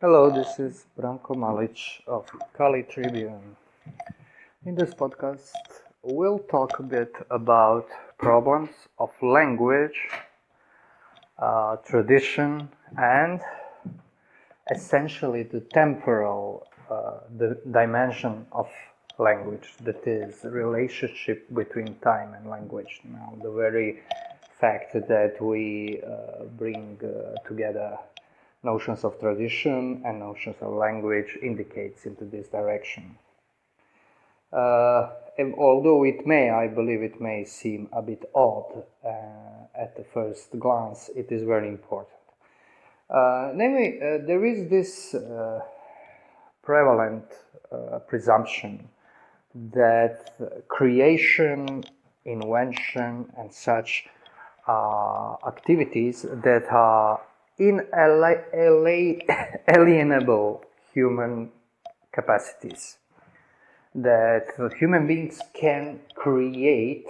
Hello, this is Branko Malic of Kali Tribune. In this podcast, we'll talk a bit about problems of language, tradition, and essentially the temporal the dimension of language, that is, relationship between time and language. Now, the very fact that we bring together notions of tradition and notions of language indicates into this direction. Although I believe it may seem a bit odd at the first glance, it is very important. Namely, there is this prevalent presumption that creation, invention, and such activities that are inalienable human capacities, that human beings can create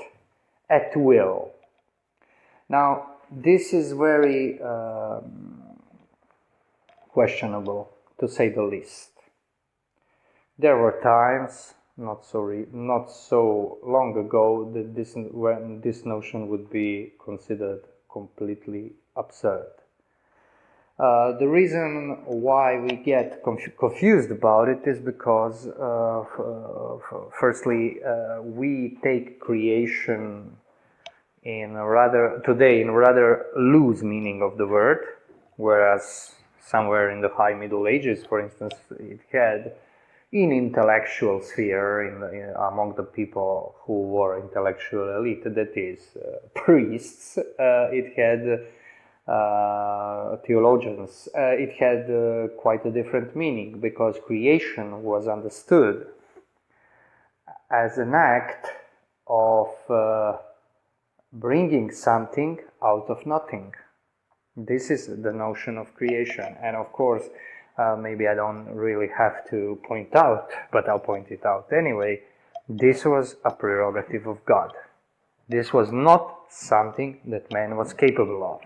at will. Now, this is very questionable, to say the least. There were times, not so long ago, that when this notion would be considered completely absurd. The reason why we get confused about it is because, firstly, we take creation in a rather loose meaning of the word, whereas somewhere in the High Middle Ages, for instance, it had, in intellectual sphere, among the people who were intellectual elite, that is, priests, it had theologians, it had quite a different meaning, because creation was understood as an act of bringing something out of nothing. This is the notion of creation, and of course, maybe I don't really have to point out, but I'll point it out anyway. This was a prerogative of God. This was not something that man was capable of.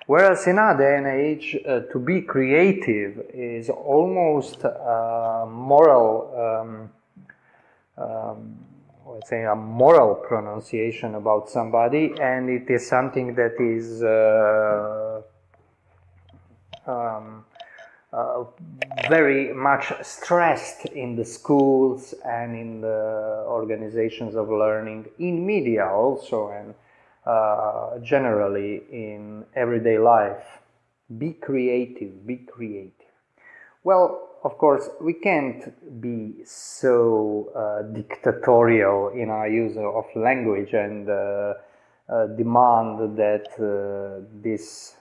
Whereas in our day and age, to be creative is almost a moral, let's say, a moral pronunciation about somebody, and it is something that is very much stressed in the schools and in the organizations of learning, in media also, and generally in everyday life. Be creative, be creative. Well, of course, we can't be so dictatorial in our use of language and demand that this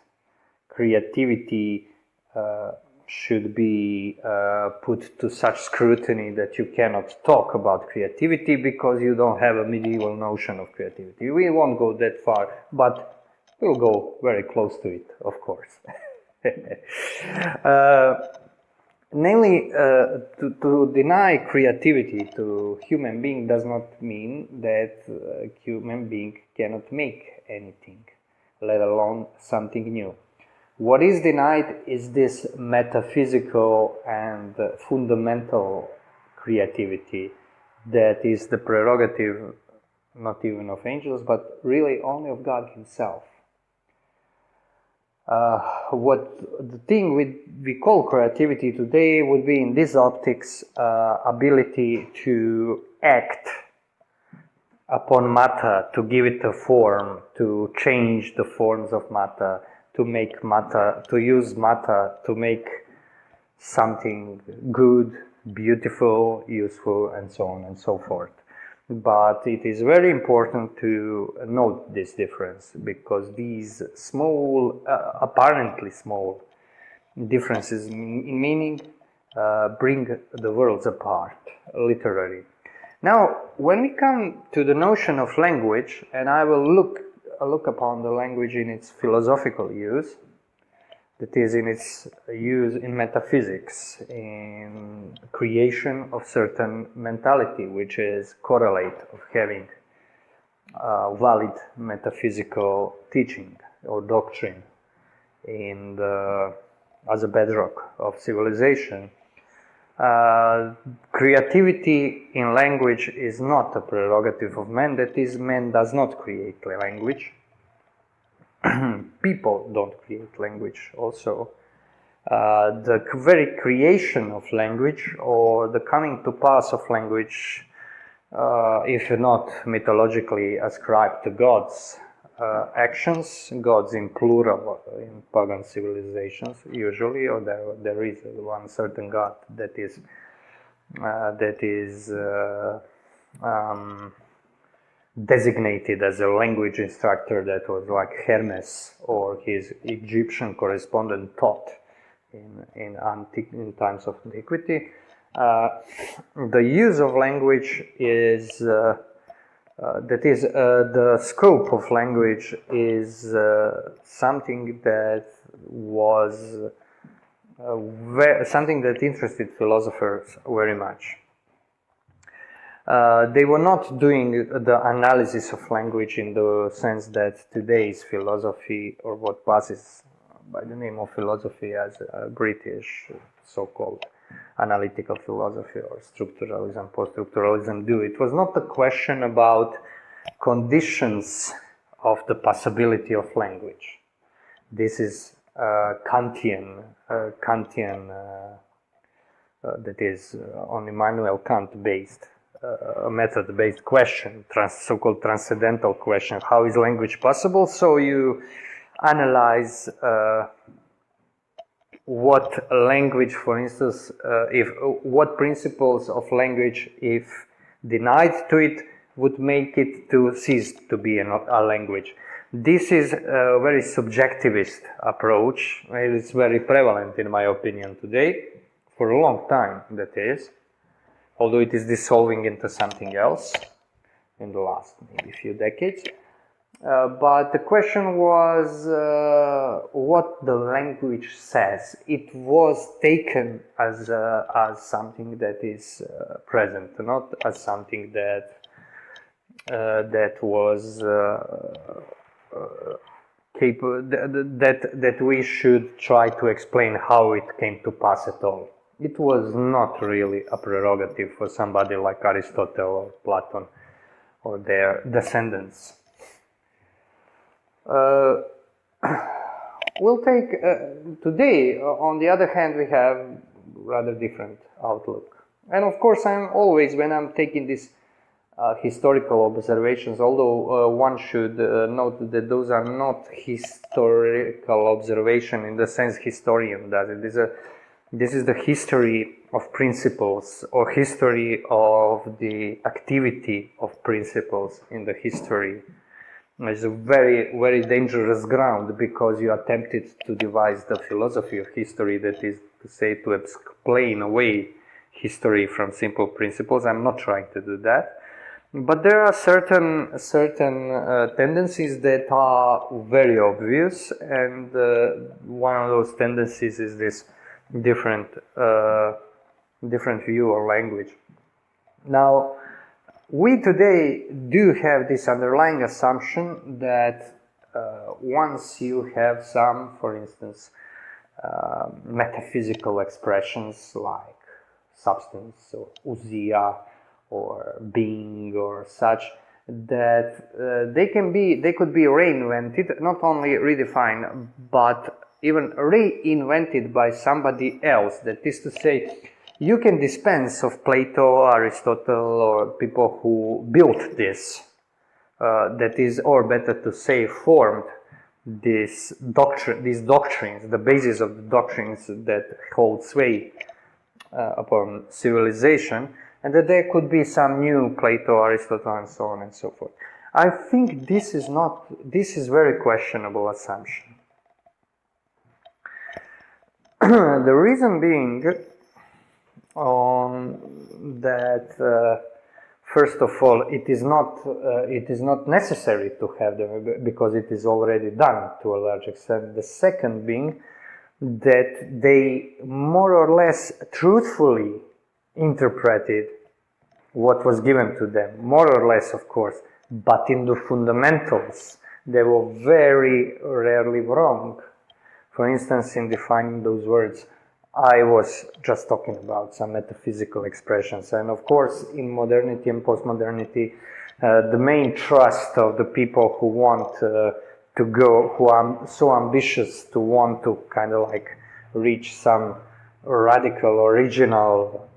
creativity should be put to such scrutiny that you cannot talk about creativity because you don't have a medieval notion of creativity. We won't go that far, but we'll go very close to it, of course. Namely, to deny creativity to human being does not mean that human being cannot make anything, let alone something new. What is denied is this metaphysical and fundamental creativity that is the prerogative not even of angels, but really only of God Himself. What the thing we call creativity today would be, in this optics, ability to act upon matter, to give it a form, to change the forms of matter, to make matter, to use matter to make something good, beautiful, useful, and so on and so forth. But it is very important to note this difference, because these small, apparently small differences in meaning bring the worlds apart, literally. Now, when we come to the notion of language, and I will look upon the language in its philosophical use, that is, in its use in metaphysics, in creation of certain mentality, which is correlate of having valid metaphysical teaching or doctrine, in the as a bedrock of civilization. Creativity in language is not a prerogative of man. That is, man does not create language. People don't create language also. The very creation of language, or the coming to pass of language, if not mythologically ascribed to gods' actions, gods in plural in pagan civilizations usually, or there is one certain god that is designated as a language instructor, that was like Hermes or his Egyptian correspondent Thoth in times of antiquity. The use of language is the scope of language is something that was something that interested philosophers very much. They were not doing the analysis of language in the sense that today's philosophy, or what passes by the name of philosophy as British so-called analytical philosophy or structuralism, post-structuralism do. It was not a question about conditions of the possibility of language. This is Kantian, that is on Immanuel Kant based, a method-based question, so-called transcendental question. How is language possible? So you analyze what language, for instance, what principles of language, if denied to it, would make it to cease to be a language. This is a very subjectivist approach. It's very prevalent, in my opinion, today, for a long time, that is, although it is dissolving into something else in the last maybe few decades. But the question was what the language says. It was taken as something that is present, not as something that was capable, that we should try to explain how it came to pass at all. It was not really a prerogative for somebody like Aristotle or Plato or their descendants. We'll take today, on the other hand, we have rather different outlook. And of course, I'm always, when I'm taking these historical observations, although one should note that those are not historical observation in the sense historian does it. This is the history of principles, or history of the activity of principles in the history. It's a very, very dangerous ground, because you attempted to devise the philosophy of history, that is to say, to explain away history from simple principles. I'm not trying to do that. But there are certain tendencies that are very obvious, and one of those tendencies is this different view of language. Now, we today do have this underlying assumption that once you have some, for instance, metaphysical expressions like substance or ousia or being or such, that they could be reinvented, not only redefined, but even reinvented by somebody else. That is to say, you can dispense of Plato, Aristotle, or people who built this, that is, or better to say, formed these doctrines, the basis of the doctrines that hold sway upon civilization, and that there could be some new Plato, Aristotle, and so on and so forth. I think this is very questionable assumption. The reason being that first of all, it is not necessary to have them, because it is already done to a large extent. The second being that they more or less truthfully interpreted what was given to them, more or less, of course, but in the fundamentals they were very rarely wrong. For instance, in defining those words, I was just talking about some metaphysical expressions, and of course, in modernity and postmodernity, the main trust of the people who want to go, who are so ambitious to want to kind of like reach some radical, original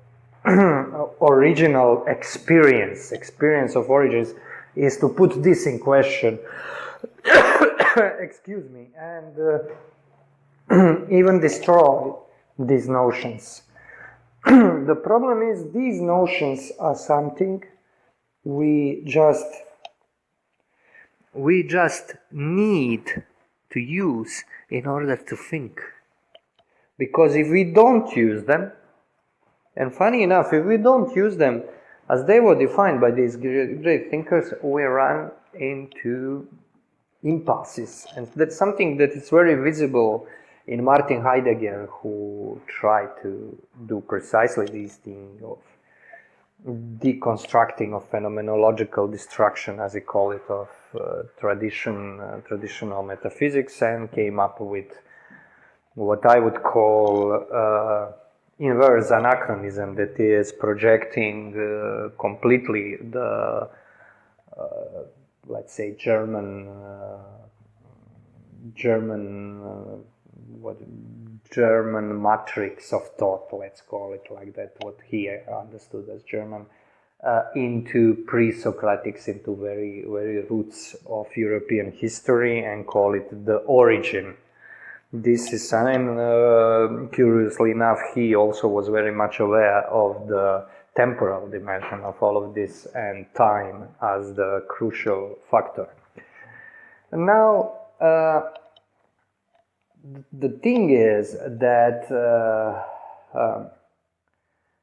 experience of origins, is to put this in question. Excuse me, and even destroy these notions. The problem is these notions are something we just need to use in order to think. Because if we don't use them, and funny enough, if we don't use them as they were defined by these great thinkers, we run into impasses. And that's something that is very visible in Martin Heidegger, who tried to do precisely this thing of deconstructing of phenomenological destruction, as he called it, of traditional metaphysics, and came up with what I would call inverse anachronism, that is projecting completely the, let's say, German matrix of thought, let's call it like that, what he understood as German, into pre-Socratics, into very, very roots of European history, and call it the origin. This is, and curiously enough, he also was very much aware of the temporal dimension of all of this, and time as the crucial factor. And now, the thing is that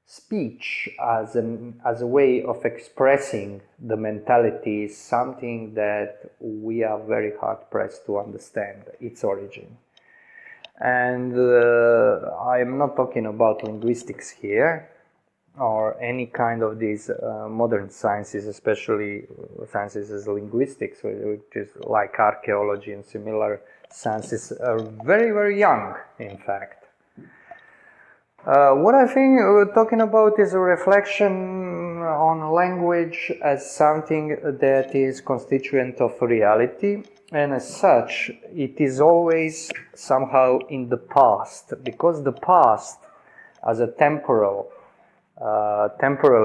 speech as a way of expressing the mentality is something that we are very hard pressed to understand its origin. And I am not talking about linguistics here, or any kind of these modern sciences, especially sciences as linguistics, which is like archaeology and similar sciences, are very, very young, in fact. What I think we're talking about is a reflection on language as something that is constituent of reality, and as such, it is always somehow in the past, because the past, as a temporal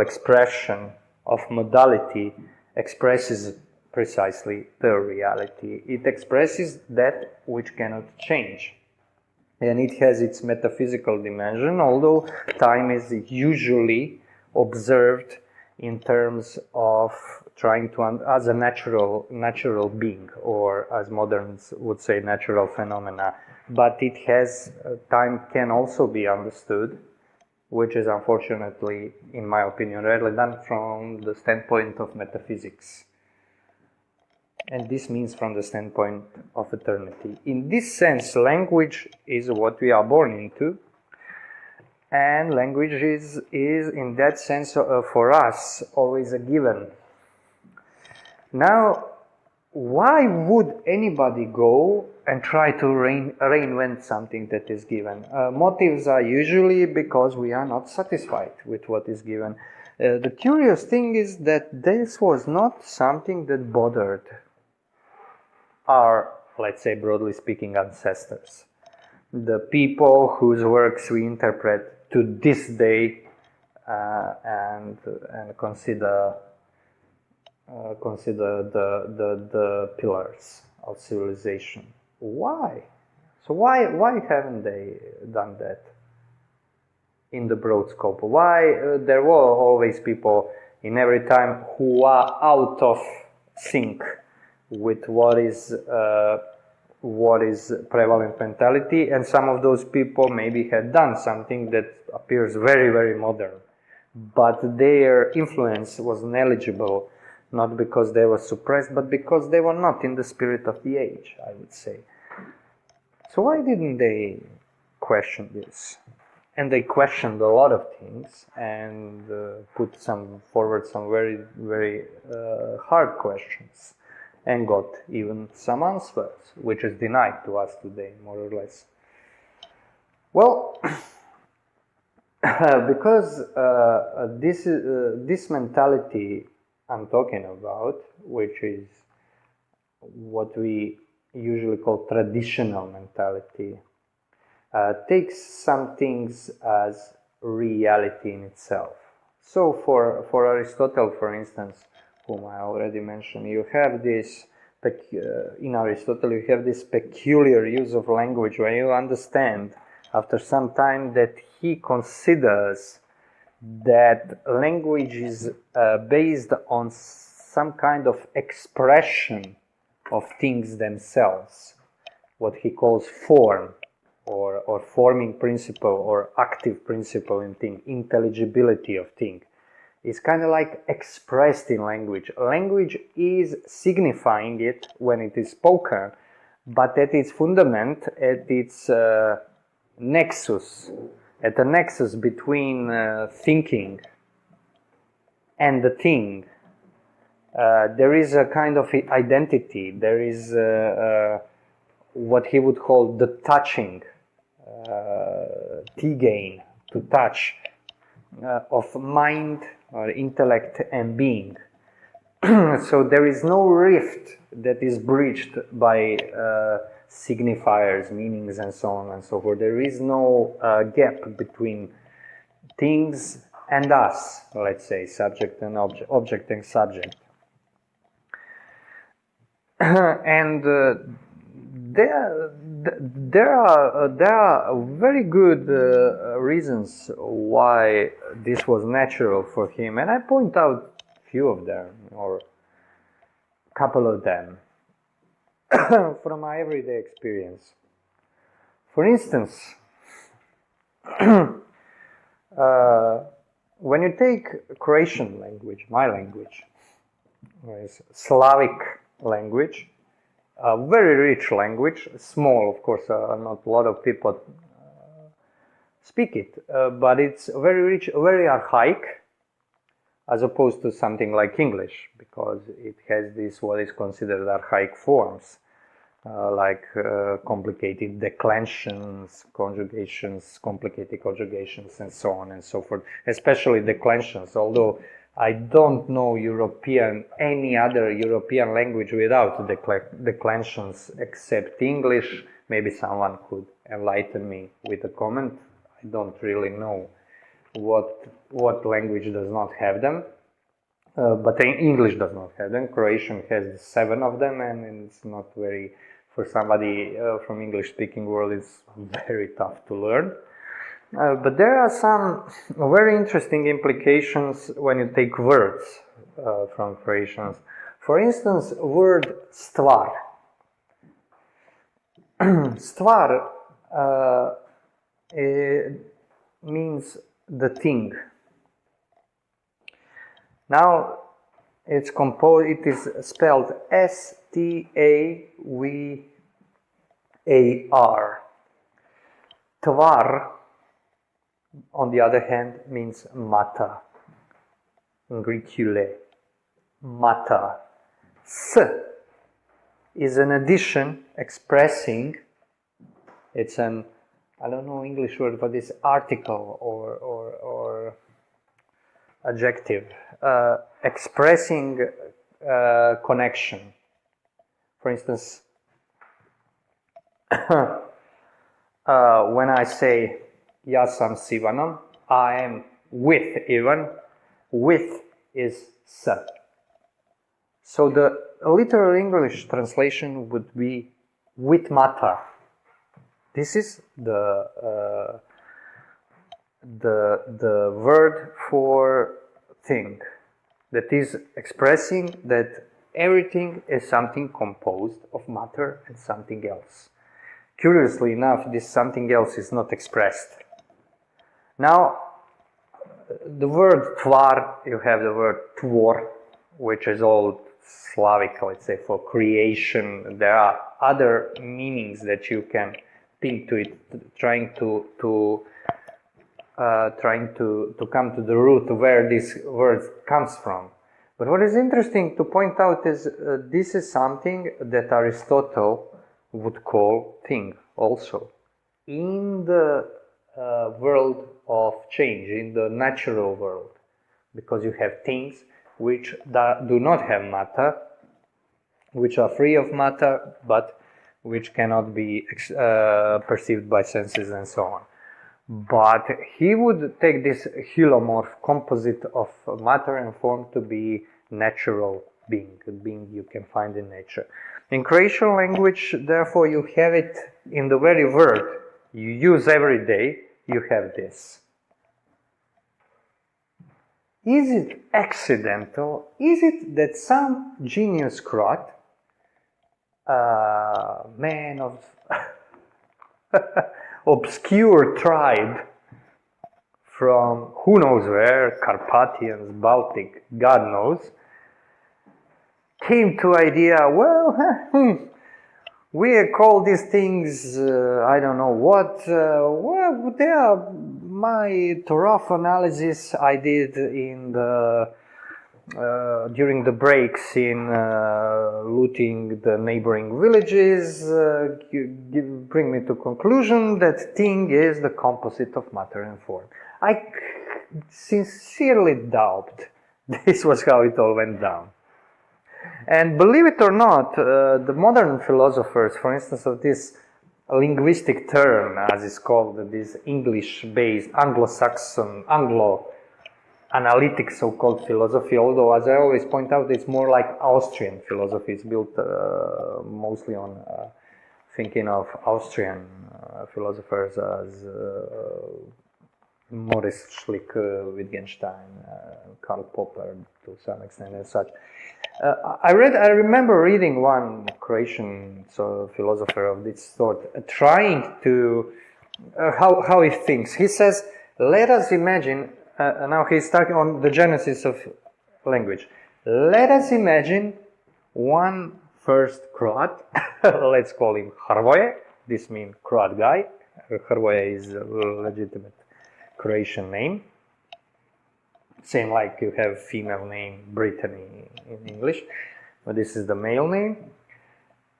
expression of modality, expresses precisely the reality. It expresses that which cannot change. And it has its metaphysical dimension, although time is usually observed in terms of trying to, as a natural being, or as moderns would say, natural phenomena. But it has, time can also be understood, which is unfortunately, in my opinion, rarely done from the standpoint of metaphysics. And this means from the standpoint of eternity. In this sense, language is what we are born into, and language is in that sense, for us, always a given. Now, why would anybody go and try to reinvent something that is given? Motives are usually because we are not satisfied with what is given. The curious thing is that this was not something that bothered our, let's say, broadly speaking, ancestors. The people whose works we interpret to this day and consider the pillars of civilization. Why? So why haven't they done that in the broad scope? Why there were always people in every time who are out of sync with what is prevalent mentality, and some of those people maybe had done something that appears very, very modern, but their influence was negligible, not because they were suppressed, but because they were not in the spirit of the age, I would say. So why didn't they question this? And they questioned a lot of things, and put forward some very, very hard questions, and got even some answers, which is denied to us today, more or less. Well, because this mentality I'm talking about, which is what we usually call traditional mentality, takes some things as reality in itself. So for Aristotle, for instance, whom I already mentioned, you have this, in Aristotle, you have this peculiar use of language where you understand after some time that he considers that language is based on some kind of expression of things themselves, what he calls form, or forming principle, or active principle in thing, intelligibility of thing. It's kind of like expressed in language. Language is signifying it when it is spoken, but at its fundament, at its nexus, at the nexus between thinking and the thing, there is a kind of identity. There is what he would call the touching, T-gain, to touch, of mind or intellect and being. So there is no rift that is breached by signifiers, meanings, and so on and so forth. There is no gap between things and us, let's say, subject and object and subject. And there are very good reasons why this was natural for him, and I point out a few of them, or a couple of them, from my everyday experience. For instance, when you take Croatian language, my language, Slavic language, a very rich language, small, of course, not a lot of people speak it, but it's very rich, very archaic, as opposed to something like English, because it has this, what is considered archaic forms, like complicated declensions, conjugations, complicated conjugations, and so on and so forth, especially declensions, although I don't know any other European language without declensions except English. Maybe someone could enlighten me with a comment. I don't really know what language does not have them, but English does not have them. Croatian has 7 of them, and it's not very, for somebody from English-speaking world, it's very tough to learn. But there are some very interesting implications when you take words from Croatians. For instance, word stvar. Stvar means the thing. Now it's composed. It is spelled S-T-A-V-A-R. Tvar, on the other hand, means matter. In Greek, matter. S is an addition expressing, it's an, I don't know English word, but it's article or adjective, expressing connection. For instance, when I say ja sam s Ivanom, I am with Ivan, with is s. So the literal English translation would be with matter. This is the word for thing, that is expressing that everything is something composed of matter and something else. Curiously enough, this something else is not expressed. Now, the word tvar, you have the word tvor, which is all Slavic, let's say, for creation. There are other meanings that you can think to it, trying to come to the root where this word comes from. But what is interesting to point out is this is something that Aristotle would call thing also. In the world of change, in the natural world, because you have things which do not have matter, which are free of matter, but which cannot be perceived by senses and so on. But he would take this hylomorph composite of matter and form to be natural being, a being you can find in nature. In Croatian language, therefore, you have it in the very word you use every day, you have this. Is it accidental? Is it that some genius Croat, man of obscure tribe from who knows where, Carpathians, Baltic, God knows, came to idea, well, we call these things, I don't know what, well, they are my Torah analysis I did in the during the breaks in looting the neighboring villages, bring me to conclusion that thing is the composite of matter and form. I sincerely doubt this was how it all went down. And believe it or not, the modern philosophers, for instance, of this linguistic term, as it's called, this English-based, Anglo-Saxon, Anglo-analytic so-called philosophy, although, as I always point out, it's more like Austrian philosophy. It's built mostly on thinking of Austrian philosophers as Maurice Schlick, Wittgenstein, Karl Popper, to some extent, and such. I remember reading one Croatian philosopher of this sort, trying to how he thinks. He says, "Let us imagine." Now he's talking on the genesis of language. Let us imagine one first Croat. Let's call him Hrvoje. This means Croat guy. Hrvoje is a legitimate Croatian name. Same like you have female name Brittany in English, but this is the male name.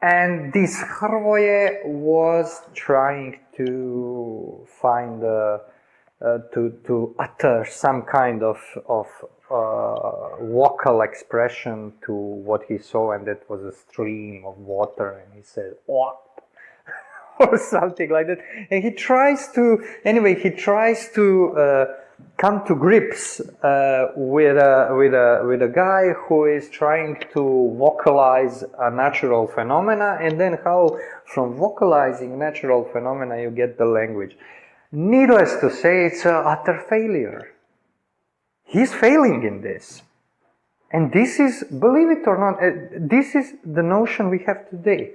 And this Hrvoje was trying to find to utter some kind of vocal expression to what he saw, and that was a stream of water, and he said, "Oh," or something like that. And he tries to come to grips with a guy who is trying to vocalize a natural phenomena, and then how from vocalizing natural phenomena you get the language. Needless to say, it's an utter failure. He's failing in this. And this is, believe it or not, this is the notion we have today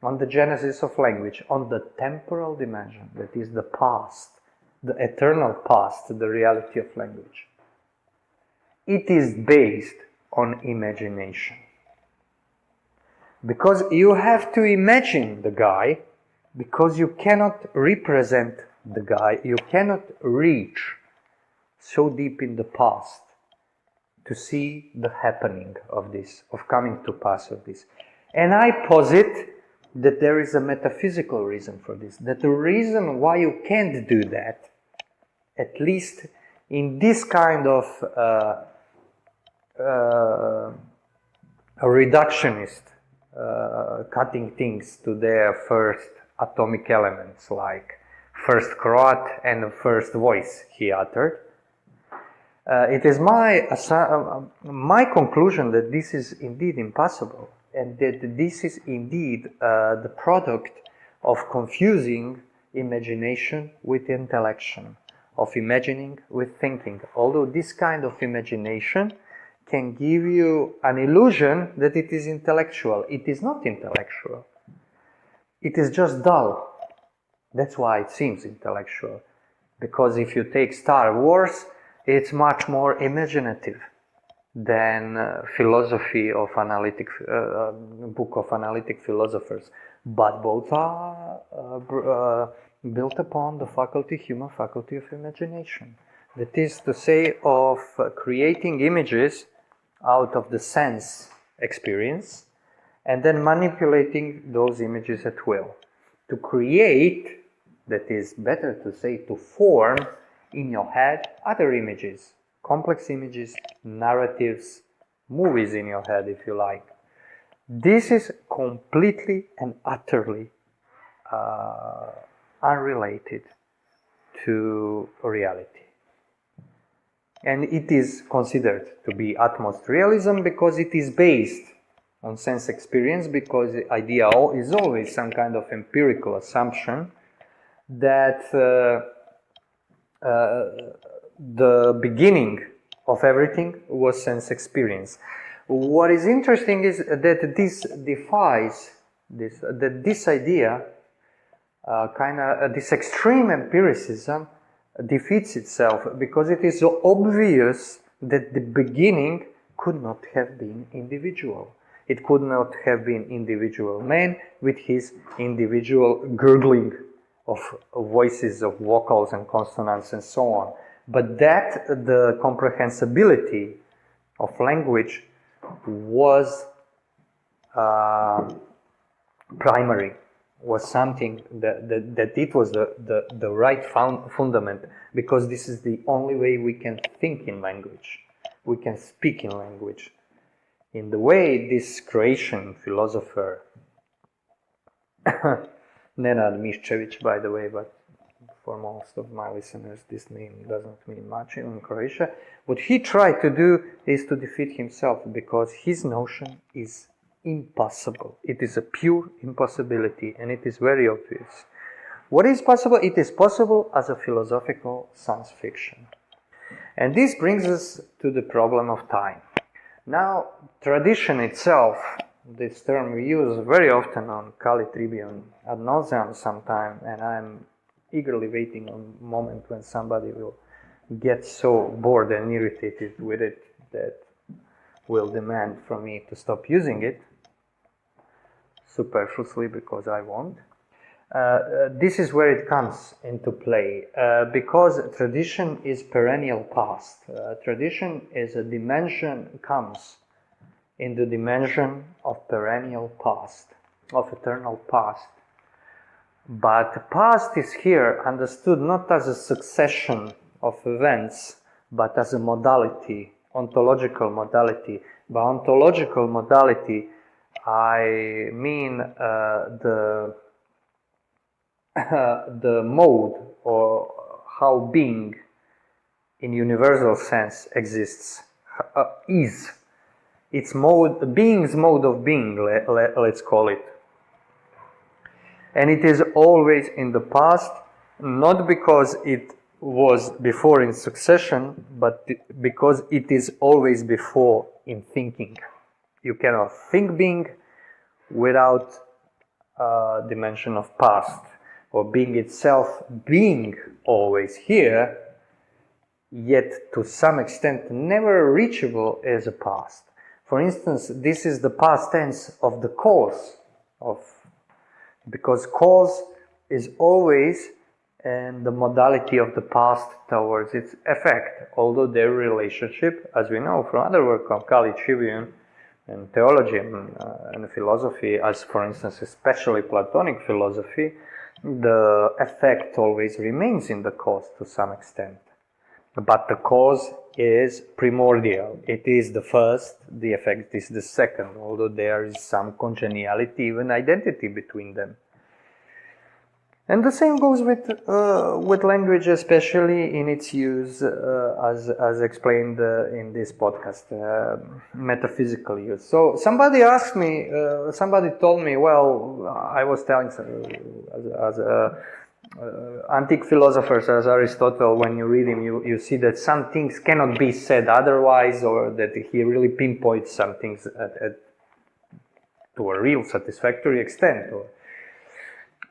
on the genesis of language, on the temporal dimension, that is the past, the eternal past, the reality of language. It is based on imagination. Because you have to imagine the guy, because you cannot represent the guy, you cannot reach so deep in the past to see the happening of this, of coming to pass of this. And I posit that there is a metaphysical reason for this, that the reason why you can't do that, at least in this kind of a reductionist, cutting things to their first atomic elements, like first Croat and the first voice he uttered. It is my conclusion that this is indeed impossible, and that this is indeed the product of confusing imagination with intellection, of imagining with thinking. Although this kind of imagination can give you an illusion that it is intellectual. It is not intellectual. It is just dull. That's why it seems intellectual. Because if you take Star Wars, it's much more imaginative than philosophy of analytic, book of analytic philosophers. But both are built upon the human faculty of imagination. That is to say, of creating images out of the sense experience and then manipulating those images at will. To create that is better to say to form in your head other images, complex images, narratives, movies in your head, if you like. This is completely and utterly unrelated to reality. And it is considered to be utmost realism because it is based on sense experience, because the idea is always some kind of empirical assumption that the beginning of everything was sense experience. What is interesting is that this defies this idea, this extreme empiricism defeats itself, because it is so obvious that the beginning could not have been individual. It could not have been individual man with his individual gurgling of voices, of vocals and consonants and so on. But that the comprehensibility of language was primary, was something that it was the right fundament, because this is the only way we can think in language, we can speak in language. In the way this Croatian philosopher, Nenad Miščević, by the way, but for most of my listeners this name doesn't mean much in Croatia, what he tried to do is to defeat himself, because his notion is impossible. It is a pure impossibility, and it is very obvious. What is possible? It is possible as a philosophical science fiction. And this brings us to the problem of time. Now, tradition itself, this term we use very often on Kali Tribune ad nauseam sometime, and I'm eagerly waiting on a moment when somebody will get so bored and irritated with it that will demand from me to stop using it superfluously, because I won't. This is where it comes into play, because tradition is perennial past. Tradition is a dimension, comes in the dimension of perennial past, of eternal past. But past is here understood not as a succession of events, but as a modality, ontological modality. By ontological modality, I mean the mode, or how being in universal sense exists, is. Its mode, being's mode of being, let's call it. And it is always in the past, not because it was before in succession, but because it is always before in thinking. You cannot think being without a dimension of past, or being itself being always here, yet to some extent never reachable as a past. For instance, this is the past tense of the cause, because cause is always in the modality of the past towards its effect, although their relationship, as we know from other work of Kali Tribune and theology and philosophy, as for instance especially Platonic philosophy, the effect always remains in the cause to some extent. But the cause is primordial. It is the first, the effect is the second, although there is some congeniality, even identity between them. And the same goes with language, especially in its use, as explained in this podcast, metaphysical use. So somebody asked me, somebody told me, well, I was telling, as antique philosophers, as Aristotle, when you read him, you see that some things cannot be said otherwise, or that he really pinpoints some things to a real satisfactory extent.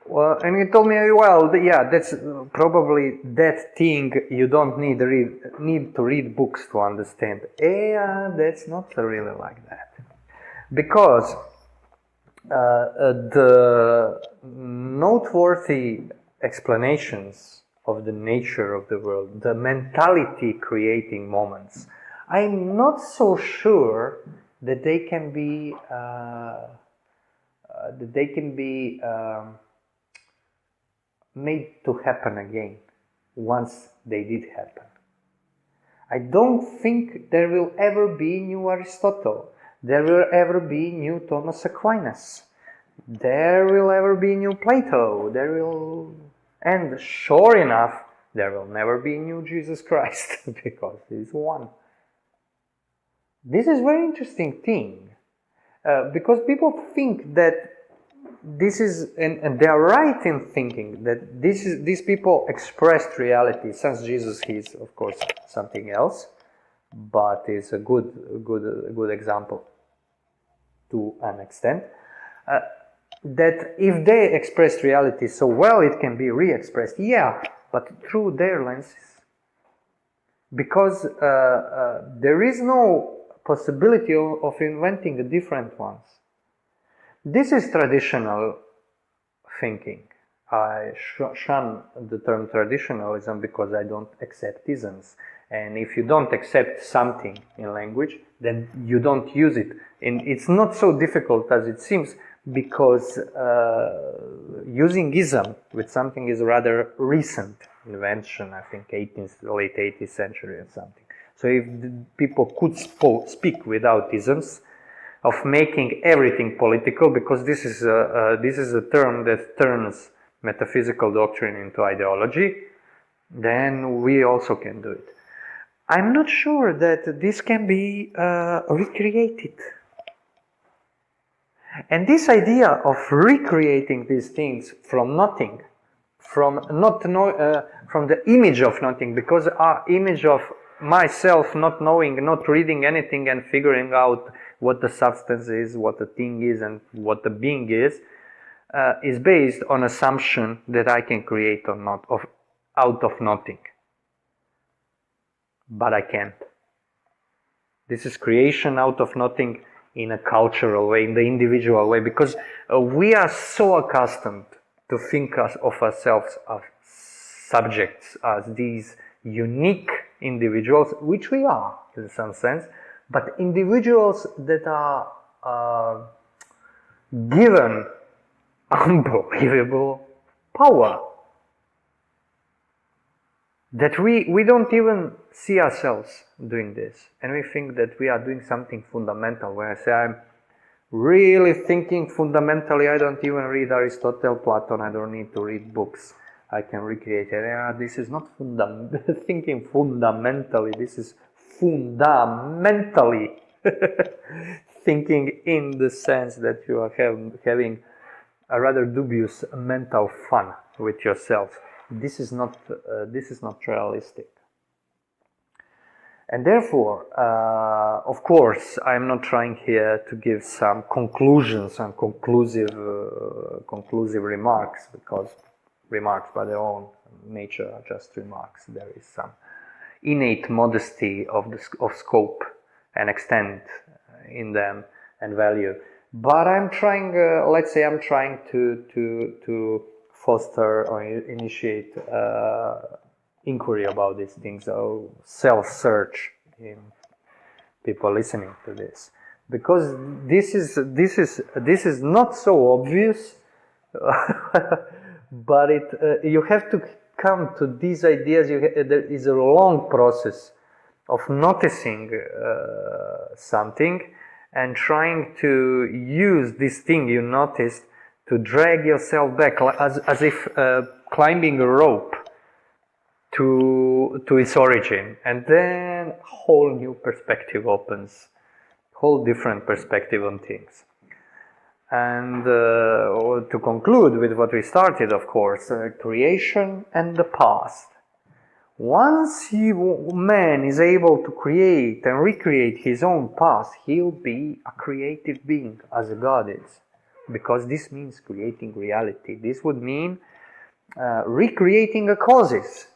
Well, and he told me, well, yeah, that's probably that thing you don't need to read books to understand. That's not really like that. Because the noteworthy explanations of the nature of the world, the mentality creating moments, I'm not so sure that they can be made to happen again once they did happen. I don't think there will ever be new Aristotle. There will ever be new Thomas Aquinas. There will ever be new Plato. And sure enough, there will never be new Jesus Christ because he is one. This is a very interesting thing because people think that this is, and they are right in thinking that these people expressed reality. Since Jesus is, of course, something else, but is a good example to an extent. That if they expressed reality so well, it can be re-expressed. Yeah, but through their lenses, because there is no possibility of inventing a different ones. This is traditional thinking. I shun the term traditionalism because I don't accept isms. And if you don't accept something in language, then you don't use it. And it's not so difficult as it seems, because using ism with something is a rather recent invention, I think late 18th century or something. So if people could speak without isms, of making everything political, because this is a term that turns metaphysical doctrine into ideology, then we also can do it. I'm not sure that this can be recreated. And this idea of recreating these things from nothing, from the image of nothing, because our image of myself not knowing, not reading anything and figuring out what the substance is, what the thing is, and what the being is based on assumption that I can create or not out of nothing. But I can't. This is creation out of nothing in a cultural way, in the individual way, because we are so accustomed to think of ourselves as subjects, as these unique individuals, which we are in some sense, but individuals that are given unbelievable power, that we don't even see ourselves doing this, and we think that we are doing something fundamental. When I say I'm really thinking fundamentally, I don't even read Aristotle, Plato, I don't need to read books. I can recreate it. This is not thinking fundamentally, this is fundamentally thinking in the sense that you are having a rather dubious mental fun with yourself. This is not realistic. And therefore, of course, I'm not trying here to give some conclusions and conclusive remarks, because remarks by their own nature are just remarks. There is some innate modesty of scope and extent in them and value. But I'm trying, let's say, I'm trying to foster or initiate inquiry about these things, or self-search in people listening to this, because this is not so obvious, but you have to come to these ideas. There is a long process of noticing something and trying to use this thing you noticed to drag yourself back, as if climbing a rope to its origin, and then a whole new perspective opens, whole different perspective on things. And to conclude with what we started, of course, creation and the past. Once man is able to create and recreate his own past, he'll be a creative being, as a god is, because this means creating reality. This would mean recreating a causes.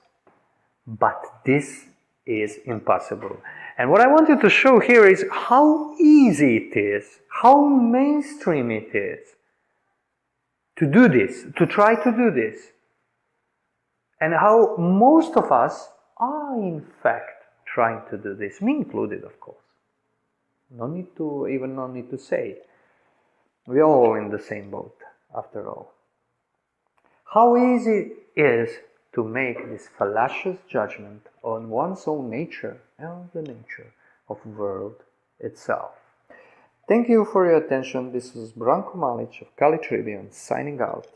But this is impossible. And what I wanted to show here is how easy it is, how mainstream it is to do this, to try to do this. And how most of us are in fact trying to do this, me included, of course. No need to say. We're all in the same boat, after all. How easy it is to make this fallacious judgment on one's own nature and the nature of the world itself. Thank you for your attention. This is Branko Malic of Kali Tribune signing out.